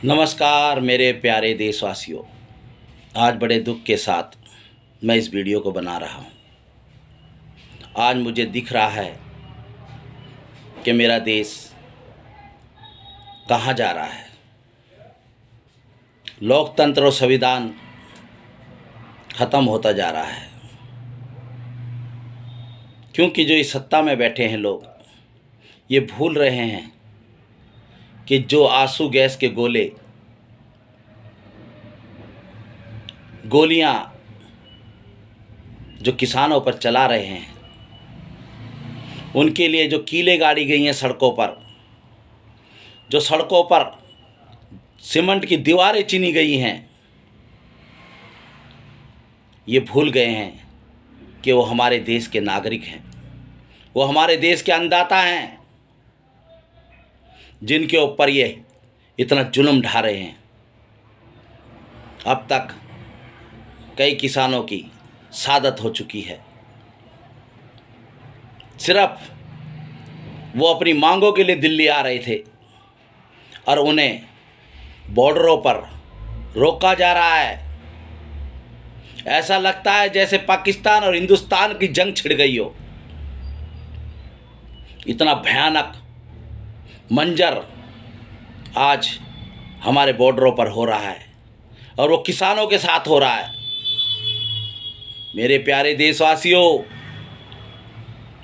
नमस्कार मेरे प्यारे देशवासियों। आज बड़े दुख के साथ मैं इस वीडियो को बना रहा हूँ। आज मुझे दिख रहा है कि मेरा देश कहाँ जा रहा है। लोकतंत्र और संविधान ख़त्म होता जा रहा है, क्योंकि जो इस सत्ता में बैठे हैं लोग ये भूल रहे हैं कि जो आंसू गैस के गोलियां जो किसानों पर चला रहे हैं, उनके लिए जो कीलें गाड़ी गई हैं सड़कों पर, जो सड़कों पर सीमेंट की दीवारें चीनी गई हैं, ये भूल गए हैं कि वो हमारे देश के नागरिक हैं, वो हमारे देश के अन्नदाता हैं, जिनके ऊपर ये इतना जुल्म ढा रहे हैं। अब तक कई किसानों की शहादत हो चुकी है। सिर्फ वो अपनी मांगों के लिए दिल्ली आ रहे थे और उन्हें बॉर्डरों पर रोका जा रहा है। ऐसा लगता है जैसे पाकिस्तान और हिंदुस्तान की जंग छिड़ गई हो। इतना भयानक मंजर आज हमारे बॉर्डरों पर हो रहा है और वो किसानों के साथ हो रहा है। मेरे प्यारे देशवासियों,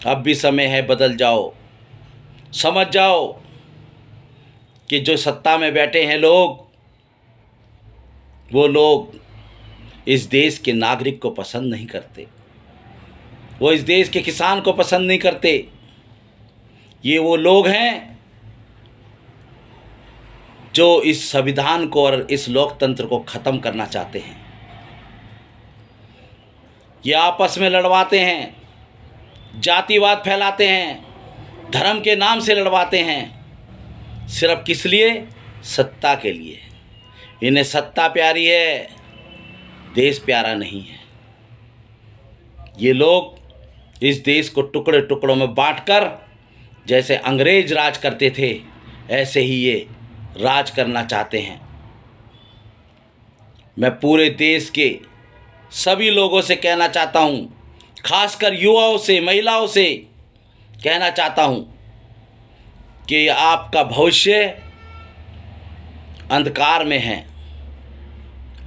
अब भी समय है, बदल जाओ, समझ जाओ कि जो सत्ता में बैठे हैं लोग, वो लोग इस देश के नागरिक को पसंद नहीं करते, वो इस देश के किसान को पसंद नहीं करते। ये वो लोग हैं जो इस संविधान को और इस लोकतंत्र को ख़त्म करना चाहते हैं। ये आपस में लड़वाते हैं, जातिवाद फैलाते हैं, धर्म के नाम से लड़वाते हैं। सिर्फ किस लिए? सत्ता के लिए। इन्हें सत्ता प्यारी है, देश प्यारा नहीं है। ये लोग इस देश को टुकड़े टुकड़ों में बांटकर, जैसे अंग्रेज राज करते थे, ऐसे ही ये राज करना चाहते हैं। मैं पूरे देश के सभी लोगों से कहना चाहता हूँ, खासकर युवाओं से, महिलाओं से कहना चाहता हूँ कि आपका भविष्य अंधकार में है,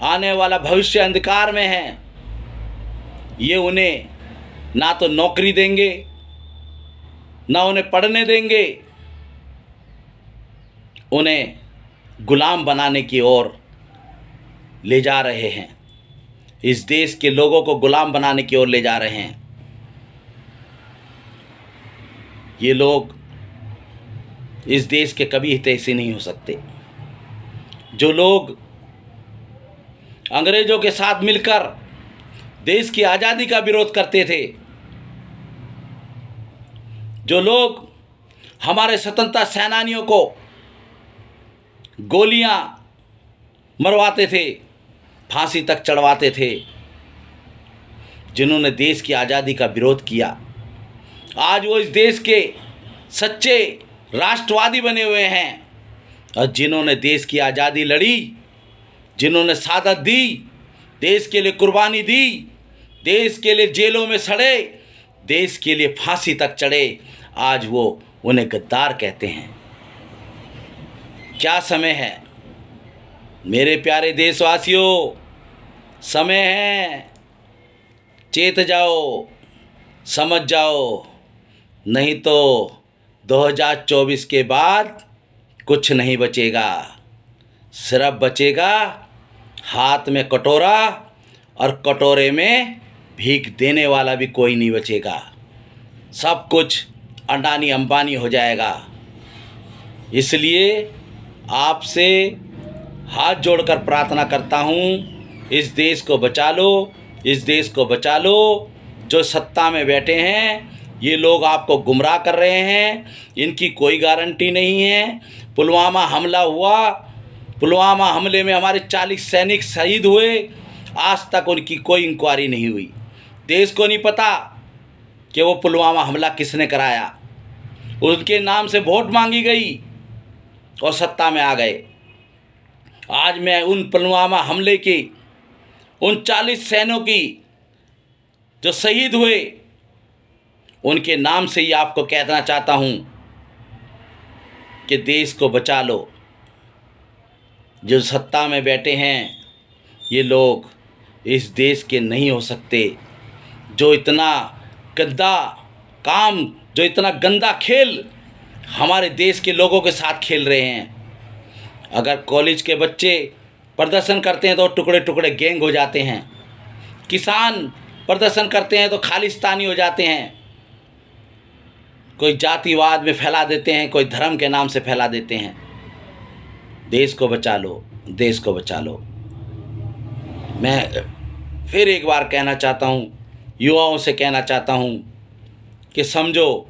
आने वाला भविष्य अंधकार में है। ये उन्हें ना तो नौकरी देंगे, ना उन्हें पढ़ने देंगे, उन्हें गुलाम बनाने की ओर ले जा रहे हैं। इस देश के लोगों को गुलाम बनाने की ओर ले जा रहे हैं। ये लोग इस देश के कभी हितैषी नहीं हो सकते। जो लोग अंग्रेजों के साथ मिलकर देश की आज़ादी का विरोध करते थे, जो लोग हमारे स्वतंत्रता सेनानियों को गोलियां मरवाते थे, फांसी तक चढ़वाते थे, जिन्होंने देश की आज़ादी का विरोध किया, आज वो इस देश के सच्चे राष्ट्रवादी बने हुए हैं। और जिन्होंने देश की आज़ादी लड़ी, जिन्होंने शहादत दी, देश के लिए कुर्बानी दी, देश के लिए जेलों में सड़े, देश के लिए फांसी तक चढ़े, आज वो उन्हें गद्दार कहते हैं। क्या समय है मेरे प्यारे देशवासियों, समय है, चेत जाओ, समझ जाओ, नहीं तो 2024 के बाद कुछ नहीं बचेगा। सिर्फ बचेगा हाथ में कटोरा, और कटोरे में भीख देने वाला भी कोई नहीं बचेगा। सब कुछ अडानी अंबानी हो जाएगा। इसलिए आपसे हाथ जोड़कर प्रार्थना करता हूँ, इस देश को बचा लो, इस देश को बचा लो। जो सत्ता में बैठे हैं ये लोग आपको गुमराह कर रहे हैं, इनकी कोई गारंटी नहीं है। पुलवामा हमला हुआ, पुलवामा हमले में हमारे 40 सैनिक शहीद हुए, आज तक उनकी कोई इंक्वायरी नहीं हुई। देश को नहीं पता कि वो पुलवामा हमला किसने कराया। उनके नाम से वोट मांगी गई और सत्ता में आ गए। आज मैं उन पुलवामा हमले की उन 40 सैनिकों की जो शहीद हुए उनके नाम से ही आपको कहना चाहता हूँ कि देश को बचा लो। जो सत्ता में बैठे हैं ये लोग इस देश के नहीं हो सकते। जो इतना गंदा काम, जो इतना गंदा खेल हमारे देश के लोगों के साथ खेल रहे हैं। अगर कॉलेज के बच्चे प्रदर्शन करते हैं तो टुकड़े टुकड़े गैंग हो जाते हैं। किसान प्रदर्शन करते हैं तो खालिस्तानी हो जाते हैं। कोई जातिवाद में फैला देते हैं, कोई धर्म के नाम से फैला देते हैं। देश को बचा लो, देश को बचा लो। मैं फिर एक बार कहना चाहता हूँ, युवाओं से कहना चाहता हूँ कि समझो,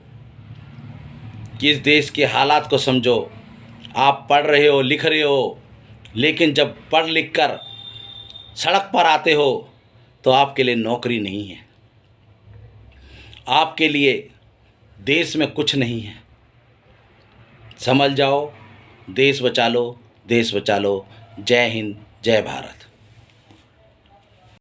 कि इस देश के हालात को समझो। आप पढ़ रहे हो, लिख रहे हो, लेकिन जब पढ़ लिख कर सड़क पर आते हो तो आपके लिए नौकरी नहीं है, आपके लिए देश में कुछ नहीं है। समझ जाओ, देश बचा लो, देश बचा लो। जय हिंद, जय भारत।